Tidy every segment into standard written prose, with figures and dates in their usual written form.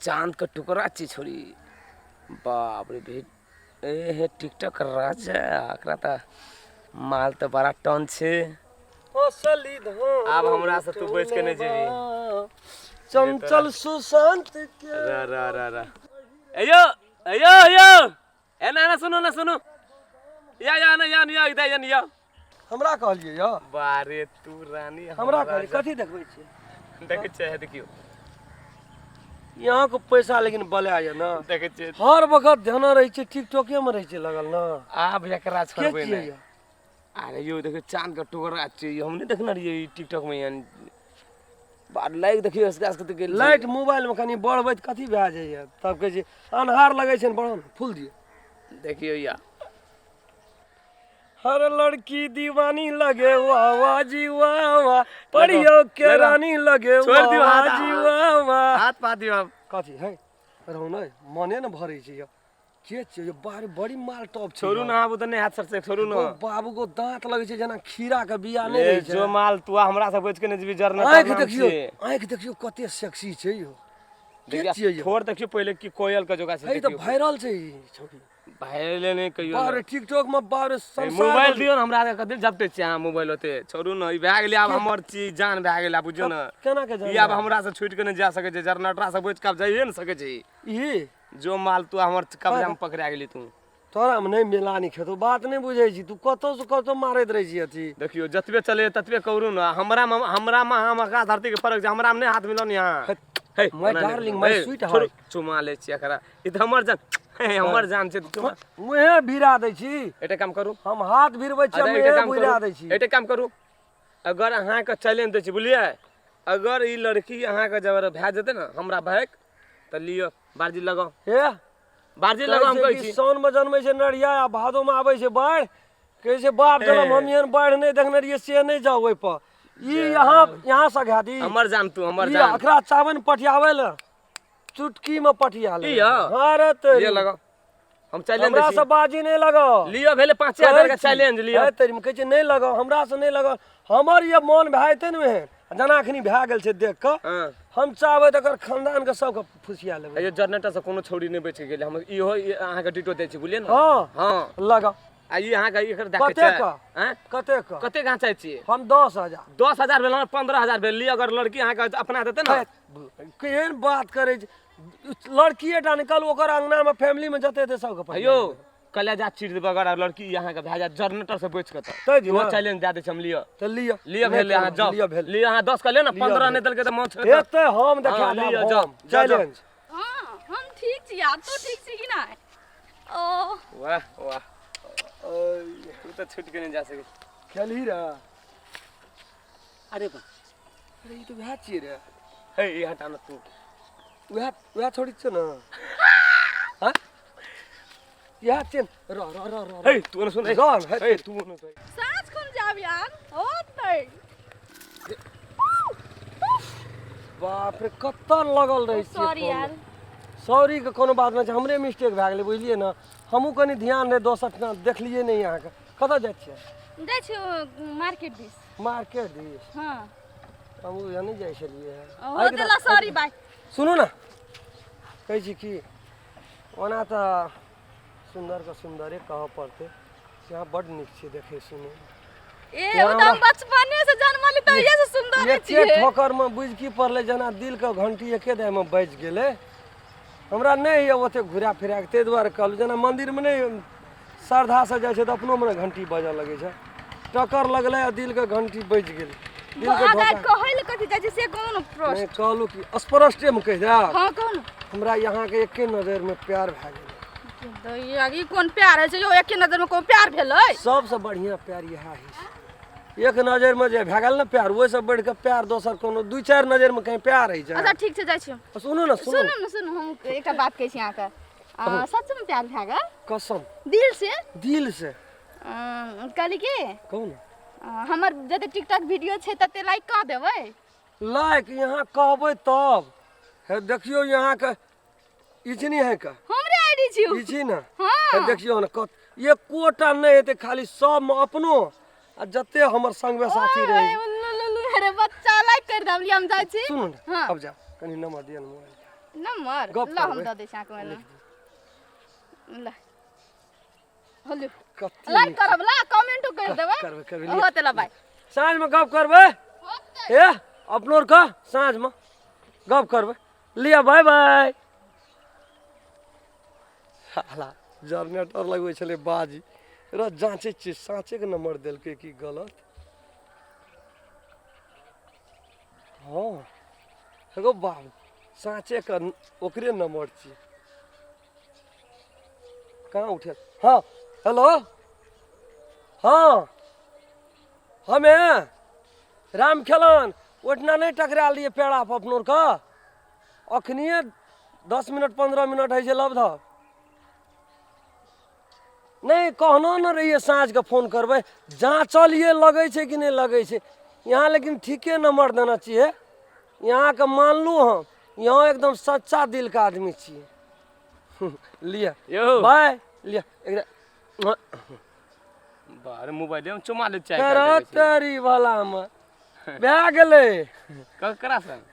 चांद का टुकड़ा ची छोरी बाप रे भेट ए हे टिकटॉक राजा आकरा ता माल तो बड़ा टन छे असली धन अब हमरा से तू बच के नहीं जेबी चंचल सुशांत के रा रा रा रा अयो अयो अयो ए ना सुनो या इधर या हमरा कहलिए या बारे तू रानी हमरा कहली कथि देखबै छी देखे छे देखियो यहाँ को पैसा लेकिन बला या ना देखे छे हर वक्त ध्यान रही छे टिकटॉके में रही छे लगल ना आप एकरा छोड़बे के नहीं छियै? अरे यो देखियो चांद का टुकड़ा चाहिए हमने देखना रही टिकटॉक में यानी बार लाइक देखियो इसका के लाइट मोबाइल में कनी बढ़बै त कथि भए जाइए तब कहे छी अन्हार लगै छै बढ़न फूल दिए देखियो या हर लड़की दीवानी लगे वाह वाह जी वाह वाह पढ़ियो के रानी लगे छोड़ दियो वाह हाथ, जी वाह वाह हाथ पा दियो अब कथि है रहू नै मने न भरै छै के छै ये बारे बड़ी माल टॉप छै छोड़ू ना अब तो नहीं हाथ सर से छोड़ू ना बाबू को दांत लगे छै जना खीरा के बिया नै रहै छै जो माल तू हमरा से बच के नहीं जेबी जरना आँख देखियो कते सेक्सी छै यो के छियै यो छोड़ देखियो पहले की कोयल का जोगा से है त वायरल छै ई छोरी भाइरल नहीं कहियो बारे टिकटॉक में बारे संसार मोबाइल दियो ना हमरा कदे जपटे छै हां मोबाइल होते छोड़ू ना ई भए गेलै अब हमर चीज जान भए गेलै बुझियो ना केना के ई अब हमरा से छूट के नहीं जा सके छै जरनटरा से बच के जाइए न सके छै ई जो माल तू हमर कब्जा में पकड़ा गेली तू तोरा में नहीं मिलानी खेतो बात नहीं बुझै छी तू कतो से कतो मारैत रहै छी अथी देखियो जतबे चले ततबे करू ना हमरा में आकाश धरती के फर्क छै हमरा में नहीं हाथ मिलो यहां hey my darling my sweetheart चुमा ले छी एकरा ई त हमर जान हमर जान छै चुमा मुहे भिरा दै छी एटे काम करू हम हाथ भिरबै छी मुहे भिरा दै छी एटे काम करू अगर अहाँ के चैलेंज दै छी बुझलिए अगर ई लड़की अहाँ के जब भए जेते ना हमरा भाग त लियो बारजी लगाओ हे बारजी लगाओ हम कहै छी साउन में जन्मै छै नरिया आ भादो में आबै छै बाढ़ कहै छै बाप जनम हम एहन बाढ़ नहीं देखने रहिए से नहीं जाओ ओइ पर ई यहाँ से घा दी हमर जान तू हमर ई जान अखरा चावन पटियावे ल चुटकी में पटिया ले लियो हां रे तेरी ये लगाओ हम चैलेंज हमरा दै से छी बाजी नहीं लगाओ लियो भेले 5000 का चैलेंज लियो है तेरी में कहै छै नहीं लगाओ हमरा से नहीं लगाओ हमर ये मन भाइते न में जना अखनी भए गेल छै देख के हां हम चाहबै त एकर खानदान के सब के फुसिया लेबै ये जनरेटर से कोनो छोड़ी नहीं बच गेले हम इहो अहाँ के डिटो दै छी बुझलिए ना हां हां लगा आ ई अहाँ के एकर देखे कते छै का हैं कते का कते गां चाहे छी हम 10000 10000 भेल 15000 भेल लियो अगर लड़की अहाँ के अपना देते ना केहन बात करे छै लड़कीए टा निकल ओकर अंगना में फैमिली में जते सब के अयो कलेजा चीर दे बगर लड़की यहाँ के भेजा जनरेटर से बच के तै दी वो ना। चैलेंज दे दे हम लियो त लियो लियो भेल यहाँ जाओ लियो यहाँ 10 का ले ना 15 नहीं दल के तो मौत एते हम देखा हाँ, लियो, देब जाओ, हम जाओ, जाओ। चैलेंज हाँ हम ठीक छी यार तू ठीक छी कि ना ओ वाह वाह तू तो छूट के नहीं जा सके खेलही रे अरे बा अरे ई तो वह छिए रे हे ये हटा ना तू वह छोड़ी छ ना हां या चेन र र र र हे तू न सुन जान हे तू न सुन साँझ खुन जाब यार हो तै बाप रे कत्ता लगल रही छी सॉरी यार सॉरी के कोनो बात नहीं छै हमरे मिस्टेक भए गेलै बुझलिए ना हमहू कनी ध्यान रे दोसर ना देखलिए नहीं यहाँ के कतऽ जाइ छियै जाइ छी मार्केट दिस मार्केट दिस हाँ हमहू यहाँ नहीं जाइ छलिए हो देला सॉरी बाय सुनू ना कहै छी कि ओना तऽ सुंदर का सुंदरे कहऽ पड़तै यहाँ बड नीक छै देखे सुने ए ओ त हम बचपने से जन्मली त ये से सुंदर एके छियै ठोकर में बुझ की पड़ले जना दिल के घंटी एके दाय में बज गेलै हमरा नहीं है ओते घुरा फिरा के ते दुआरे कहलू जना मंदिर में नहीं श्रद्धा से जाइ छै त अपनो में घंटी बजऽ लगे छै टक्कर लगले आ दिल के घंटी बज गेल दिल के अगर धोखा कहै ले कथि जाइ छै से कहू न प्रश्न नहीं कहलू कि स्पष्टे में कह दे हाँ कहू न हमरा यहाँ के एके नजर में प्यार भए गेल दैया ई कोन प्यार है छै यो एके नजर में कोन प्यार भेलै सबसे बढ़िया प्यार यह है एक नजर में जे भए गेल ना प्यार ओहि से बढ़ के प्यार दोसर कोनो दू चार नजर में कहीं प्यार है अच्छा ठीक छै जाइ छी सुनू ना सुनू सुनू न सुनू हम एकटा बात कहै छी अहाँके सच में प्यार भए गेल कसम दिल से कहली की कहू हमर जते टिकटॉक वीडियो छै तते लाइक कऽ देबै लाइक यहाँ कहबै तब है देखियो यहाँ के इचनी है का हमरे आईडी छी उ। इची ना हाँ है देखियो ना कत ये कोटा नहीं हेते खाली सब में अपनो आ जते हमर संग में साथी रहे अरे बच्चा लाइक कर दबली हम जाइ छी सुनू ना हाँ। अब जा कनी नंबर दिया मोबाइल नंबर गप ला हम करबै। द दै छी आंक में ला होलो कते लाइक करब ला कमेंट कर देबै करबै होते ला बाय साँझ में गप करबै ए अपनो और का साँझ में गप करबै लिया बाय बाय साला जनरेटर लगबै छलै बाजी र जांचे छी साँचे के नंबर देलकै कि गलत हाँ एगो बाबू साँचे का ओकरे नंबर छी कहाँ उठे हाँ हेलो हाँ हमें राम खेलन ओठना नहीं टकरा लिए पेड़ा पर अपनों का अखनिए 10 मिनट 15 मिनट है लब ध नहीं कहना न रहिए साँझ के फोन करबै जाँचलिए लगे छै कि नहीं लगे छै यहाँ लेकिन ठीके नंबर देना चाहिए यहाँ के मानलू हम यहाँ एकदम सच्चा दिल का आदमी छिए लिया यो बाय लिया एकरा बाहर मोबाइल में चुमा ले चाय तेरी वाला में भए गेलै ककरा संग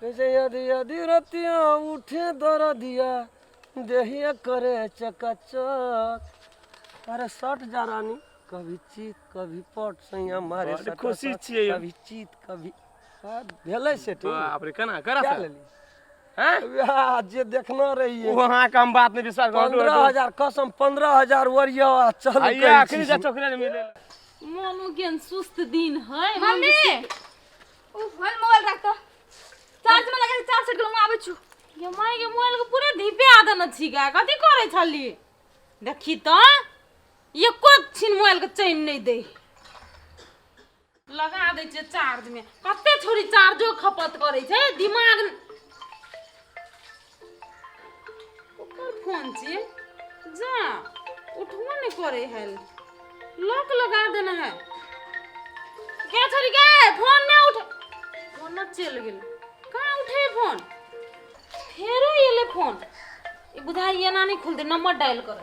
कैसे यदि यदि रतिया उठे दर दिया देहिया करे चकाचक अरे सट जा रानी कभी चीत कभी पट सैया मारे बड़ खुशी छियै यौ। कभी चीत कभी भेलै से तू बाप रे कना करा क्या संग लेली हैं जे देखना रहिए वहां का हम बात नहीं विश्वास कर 15,000 कसम 15,000 वरिया चल आइया आखिरी जा चोकरे ने मिले मोनू केन सुस्त दिन है मम्मी ओ फोन मोबाइल रख तो चार्ज में लगा चार्ज सेट में आबै छु ये माय के मोबाइल के पूरे धीपे आदन छी गा कथि करे छली देखी तो एको छिन मोबाइल के चैन नहीं दे लगा दे छै चार्ज में कते छोरी चार्जो खपत करे छै दिमाग ओकर फोन छी जा उठबो नहीं करे है लॉक लगा देना है क्या छोरी के फोन नहीं उठ फोन न चल गेल कहाँ उठे फोन फेरो ये फोन ये बुधाई ये ना नहीं खुलते नंबर डायल कर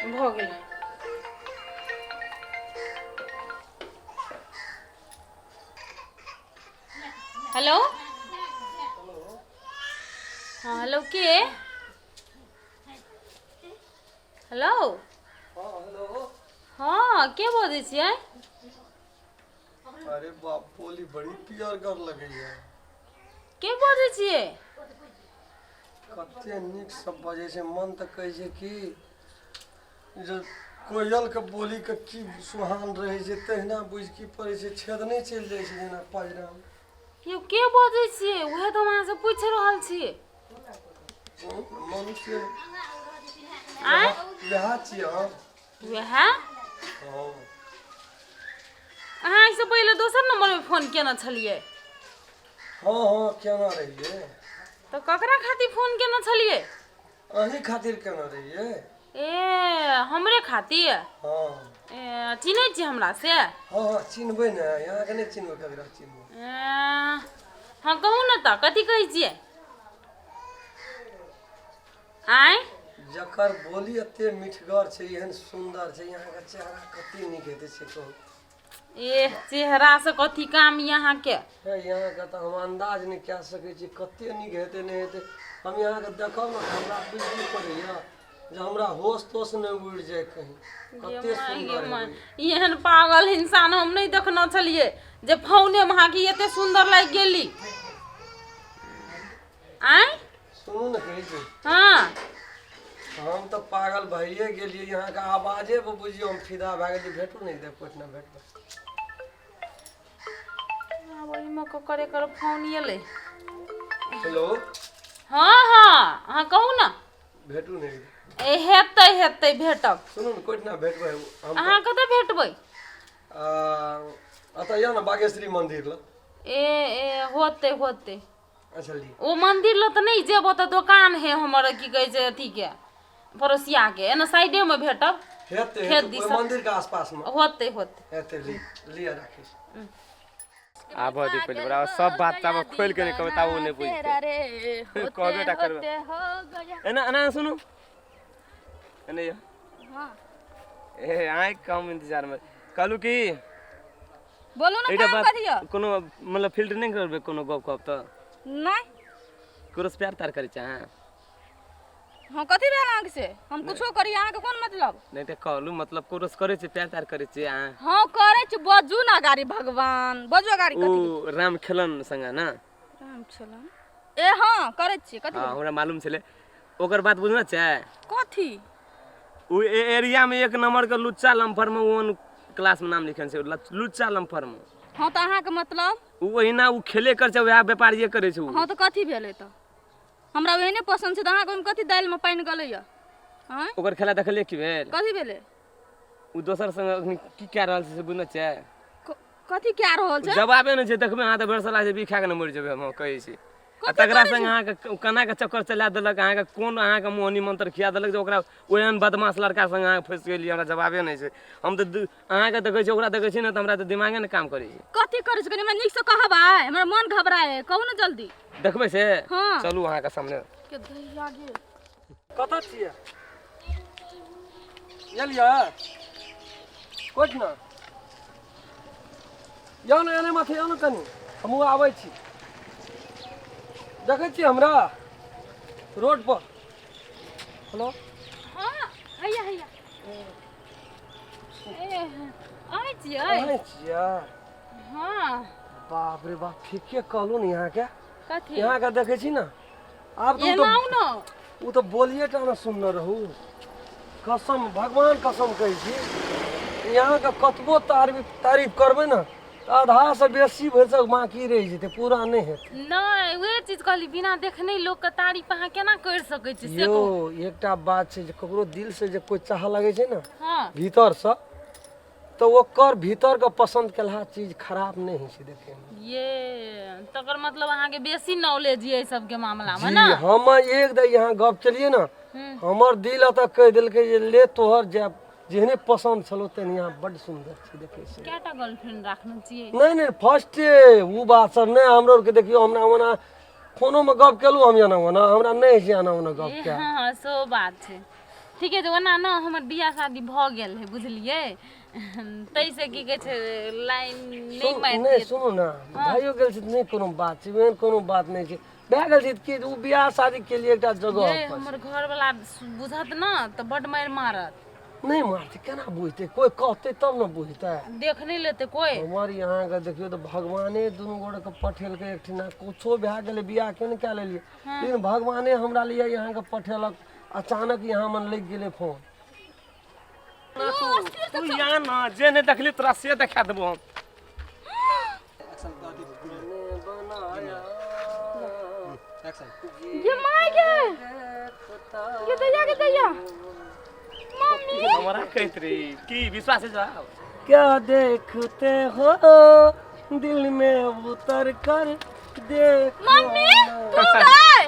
भ गेल हेलो हाँ हेलो के हेलो हाँ के बोलै छियै अरे बाप बोली बड़ी पियर कर लगे है के बोलै छियै कते नीक सब बजे छै मन तऽ कहै छै कि जे कोयल के बोली के की सुहान रहे छै तहिना बुझ की पड़े छै छेद नहीं चल जाए छै जेना पाजरा में यौ के बोलै छियै उहे तऽ हम अहाँ से पूछि रहल छी मनुष्य आय वएह छियै हम वएह हाँ अहाँ इससे पहले दोसर नंबर में फोन केना छलियै हाँ हाँ केना रहिए तो ककरा खातिर फोन केना छलियै अही खातिर केना रहिए ए हमरे खातिर हाँ ए चिन्है छी हमरा से हाँ हाँ चिन्हबै ने यहाँ के नहीं चिन्हबै ककरा चिन्हबै हाँ कहू न तऽ कथी कहै छियै आय जकर बोली एते मिठगर छै एहन सुंदर छै यहाँ के चेहरा कते नीक हेतै से कहू ए चेहरा से कथी काम यहाँ के यहाँ के तो हम अंदाज नहीं कह सके छी कते नीक हेतै नहीं हेतै हम यहाँ के देखब ना हमरा बुझबे पड़ैया जे हमरा होश तोश नहीं उड़ जाए कहीं कते सुंदर है एहन पागल इंसान हम नहीं देखना छलिए जे फोने में अहाँ की एते सुंदर लागि गेली आय सुनू ना कहै छी हाँ हम तो पागल भइए गेलिए यहाँ के आवाजे पर बुझियो हम फिदा भए गेलिए भेटू नहीं दे कुछ ना भेटबै वही में करे कर फोन एले हेलो हाँ हाँ हाँ कहू ना भेटू नहीं ए हेतै हेतै भेटब सुनू ना कुछ ना भेटबै हम अहाँ कतऽ भेटबै अतः या ना बागेश्वरी मंदिर ल ए होते होते अच्छा ली ओ मंदिर ल तऽ नहीं जेबो तऽ दुकान है हमर की कहै छै अथी के पड़ोसिया के एना साइडे में भेटब हेतै खेत ओहि दिसन। मंदिर के आसपास में होते होते हेतै लिया राखी आब दी पहले बड़ा सब बात तब खोल के नहीं कहता वो नहीं बुझते कहबे टा करबे एना एना सुनु एने यो हां ए आइ कम इंतजार में कहलू की बोलू ना एटा काम बात करियो कोनो मतलब फिल्टर नहीं करबे कोनो गप कप त नहीं कोरस प्यार तार करे चाहे हम कथी भेल अहाँ से हम कुछो करी अहाँ के कोन मतलब नहीं त कहलू मतलब कोरस करे छे प्यार तार करे छे आ हाँ करे छी बजू ना गाड़ी भगवान बजू गाड़ी कथी ओ राम खेलन संगा ना राम चलन ए हाँ करे छी कथी हां हमरा मालूम छले ओकर बात बुझना चाहे कथी उ एरिया में एक नंबर के लुच्चा लम्फर में वन क्लास में नाम लिखन से लुच्चा लम्फर में हाँ तो अहाँ के मतलब उ वहिना उ खेले कर छे वह व्यापारिये करे छे उ हाँ तो कथी भेलै त हमरा वही पसंद छै त अहाँ के कथी दाल में पानी गलैया हां ओकर खेला देखले की भेल कथी भेलै उ दोसर संग अखनी की कह रहल छे से बुझना चाहे कथी क्या रहल छै जवाबे नहीं छे देखबे हां त बरसला से भी खा के न मर जेबे हम कहै छी आ तकरा संग अहाँ के कना के चक्कर चला देलक अहाँ के कोन अहाँ के मोहनी मंत्र खिया देलक जे ओकरा ओहन बदमाश लड़का संग अहाँ फंस गेलिए हमरा जवाबे नहीं छे हम त अहाँ के देखै छी ओकरा देखै छी न त हमरा त दिमागे न काम करै छै कथी करै छै कनी हमरा नीक से कहबै हमरा मन घबराए कहू न जल्दी देखबै से हाँ। चलू अहाँ के सामने के दैया गे कतऽ छियै एलियै कोच ना जाओ ना एने माथे जाओ ना कनी हमहूँ आबै छी देखै छियै हमरा रोड पर हेलो हाँ हैया हैया ए आइ छियै आबै छियै हाँ बाप रे बाप ठीके कहलू ने यहाँ के कथी यहाँ के देखै छी ना आब ये तो नाउ न उ तो बोलिए टा ना सुनने रहू कसम भगवान कसम कहै छी यहाँ के कतबो तारीफ करबै ना आधा से बेसी भरि तक बाकी रहि जेतै पूरा नहीं हेतै नहीं वे चीज कहली बिना देखने लोग के तारीफ अहाँ केना कर सकै छी से यो कहू एकटा बात छै जे ककरो दिल से जे कोई चाह लगे छै ना हाँ भीतर से तो ओकर भीतर के पसंद केलहा चीज खराब नहीं होइ छै देखे में ये तकर मतलब अहाँ के बेसी नॉलेज ये सब के मामला में जी ना हम एक द यहाँ गप चलिए ना हमर दिल अतः कह देलकै जे ले तोहर जे जेहने पसंद छलो तेन यहाँ बड़ सुंदर छै देखे से केटा गर्लफ्रेंड राखने छियै नहीं नहीं फर्स्टे वो बात सब नहीं हमरो के देखियो हमरा ओना फोनो में गप केलू हम जाना ओना हमरा नहीं छै आना ओना गप के हाँ सो बात छै ठीके छै ओना न हमर बियाह शादी भ गेल है बुझलियै तैसे की कहै छै लाइन नहीं मारि नहीं सुनो ना भाइयो गेल छै नहीं कोनो बात छै एहन कोनो बात नहीं छै भए गेल छै कि उ बियाह शादी के लिए एकटा जगह ये हमर घर वाला बुझत न त बड मार मारत नहीं मारते केना बुझते कोई कहते तब न बुझते देख नहीं लेते कोई हमार यहाँ के देखियो तो भगवाने दुनू गोड़ के पठेल के एकठिना कुछो भए गेले बियाह के न कए लेलिए लेकिन भगवाने हमरा लिए यहाँ के पठेलक अचानक यहाँ मन लग गेले फोन तू यहाँ ना जे नहीं देखली तोरा से देखा देबो हम ये माय के दैया मम्मी हमारा कहत रही की विश्वास है जाओ क्या देखते हो दिल में उतर कर देखो मम्मी तू गए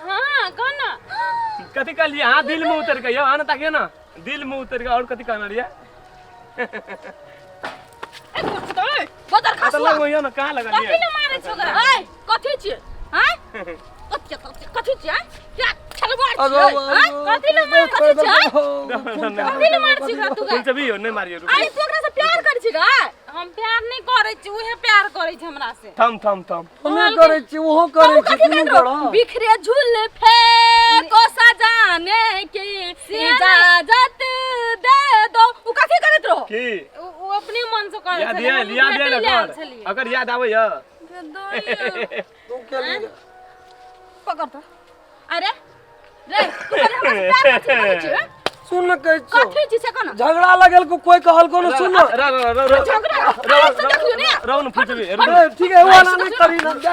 हाँ कौन ना कथी कहलिए हाँ दिल में उतर गयो आना ताकिए ना दिल में उतर गया और कथी कहना रिया ए कुछ तो बदर तो खसला लगो यो ना कहां लगा कथी लिया न मारे छोकरा ए कथी छियै हैं कथी छियै क्या छल मार छियै कथी न मार कथी छियै कथी न मार छियै तू तुम से भी हो नहीं मारियो आई तू ओकरा से प्यार करै छी गा हम प्यार नहीं करे छी उहे प्यार करे छी हमरा से थम थम थम हमें करे छी ओहो करे छी दुनू गोड़ा बिखरे झूल फेंको सजाने की इजाजत दे दो उ कथी करत रहो की वो अपने मन से करे याद है ना अगर याद आवे या तू के लिए पकड़ तो अरे रे तू करे हमरा से प्यार करै छी सुन न कहै छौ कथी छी से कोन झगड़ा लगल को कोई कहल को न सुन झगड़ा रो न फुटबे ठीक है वाला नहीं करी ना देख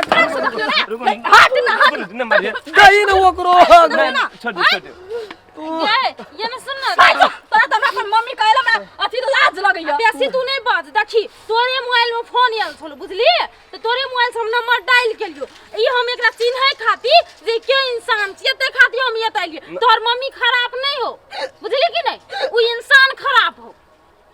हाथ ना न मारिए गई न ओकरो छोड़ दे ये ना सुन ना तोरा त अपन मम्मी कहला हमरा अथी लाज लगैया बेसी तू नहीं बात देखी तोरे मोबाइल में फोन आयल छलो बुझली तो तोरे मोबाइल से हम नंबर डायल केलियो ई हम एकरा चिन्है खाती जे के इंसान छियै ते खाती हम ये तालिए तोर मम्मी खराब नहीं हो बुझली कि नहीं उ इंसान खराब हो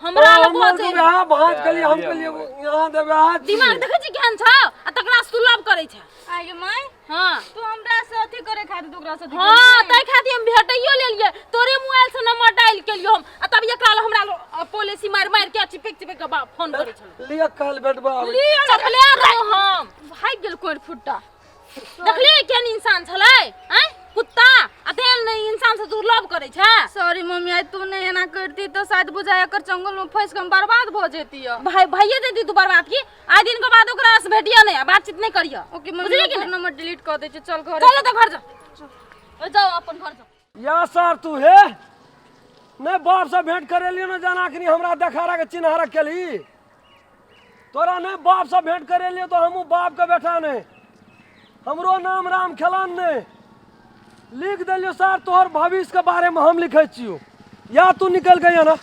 हमरा लोग हम बियाह भात के लिए हम के लिए यहाँ दे बियाह दिमाग देखै छी केहन छ आ तकरा सुलभ करै छ आगे माय हाँ तू हमरा से अथी करे खातिर तो ओकरा से अथी हाँ तै खातिर हम भेटैयो लेलिए तोरे मोबाइल से नंबर डायल केलियो हम आ तब एकरा ल हमरा पॉलिसी मार मार के चिपक चिपक के फोन करे छल लिया कहल बेटबा चपले रहो हम भाग गेल कोर फुट्टा देखली केन इंसान छलै हैं कुत्ता अतेन इंसान से दुर्लभ करे छै सॉरी मम्मी आज तू नहीं एना करती तो शायद बुझाया कर जंगल में फंस के हम बर्बाद हो जेती है। भाई भाइये देती तू बर्बाद की आइ दिन के बाद ओकरा से भेटिया नहीं बातचीत नहीं करियो ओके मम्मी ओकर नंबर डिलीट कर दे चल घर चलो तो घर जा जाओ अपन घर जाओ। या सर तू हे नहीं बाप से भेंट करे लियो ना जाना कि हमरा देखारा के चिन्हारा केली तोरा नहीं बाप से भेंट करे लियो तो हमू बाप के बेटा नहीं हमरो नाम राम खेलान नहीं लिख दिलियो सर तोहर भविष्य के बारे में हम लिखे छियो या तू निकल गई ना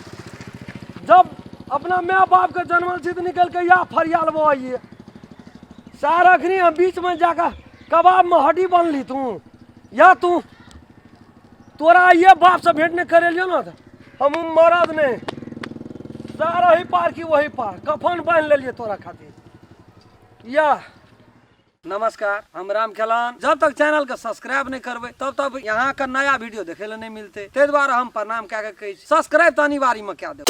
जब अपना माँ बाप के जन्मल छी तो निकल के या फरियाल वो आइए सर अखनी हम बीच में जाकर कबाब में हड्डी बनली तू या तू तोरा ये बाप से भेंट नहीं करे लियो ना हम मरद नहीं सारा ही पार की वही पार कफन बांध ले लिए तोरा खातिर या नमस्कार हम राम खेलान जब तक चैनल के सब्सक्राइब नहीं करबे तब तक यहाँ का नया वीडियो देखे ले नहीं मिलते ते द्वारा हम प्रणाम क्या कहे सब्सक्राइब तो अनिवार्य में क्या दे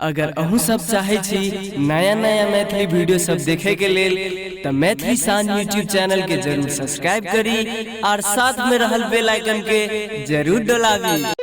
अगर अहू सब चाहे छी नया नया मैथिली वीडियो सब देखे के लेल तो मैथिली साँझ यूट्यूब चैनल के जरूर सब्सक्राइब करी और साथ में रहल बेल आइकन के जरूर दबावी।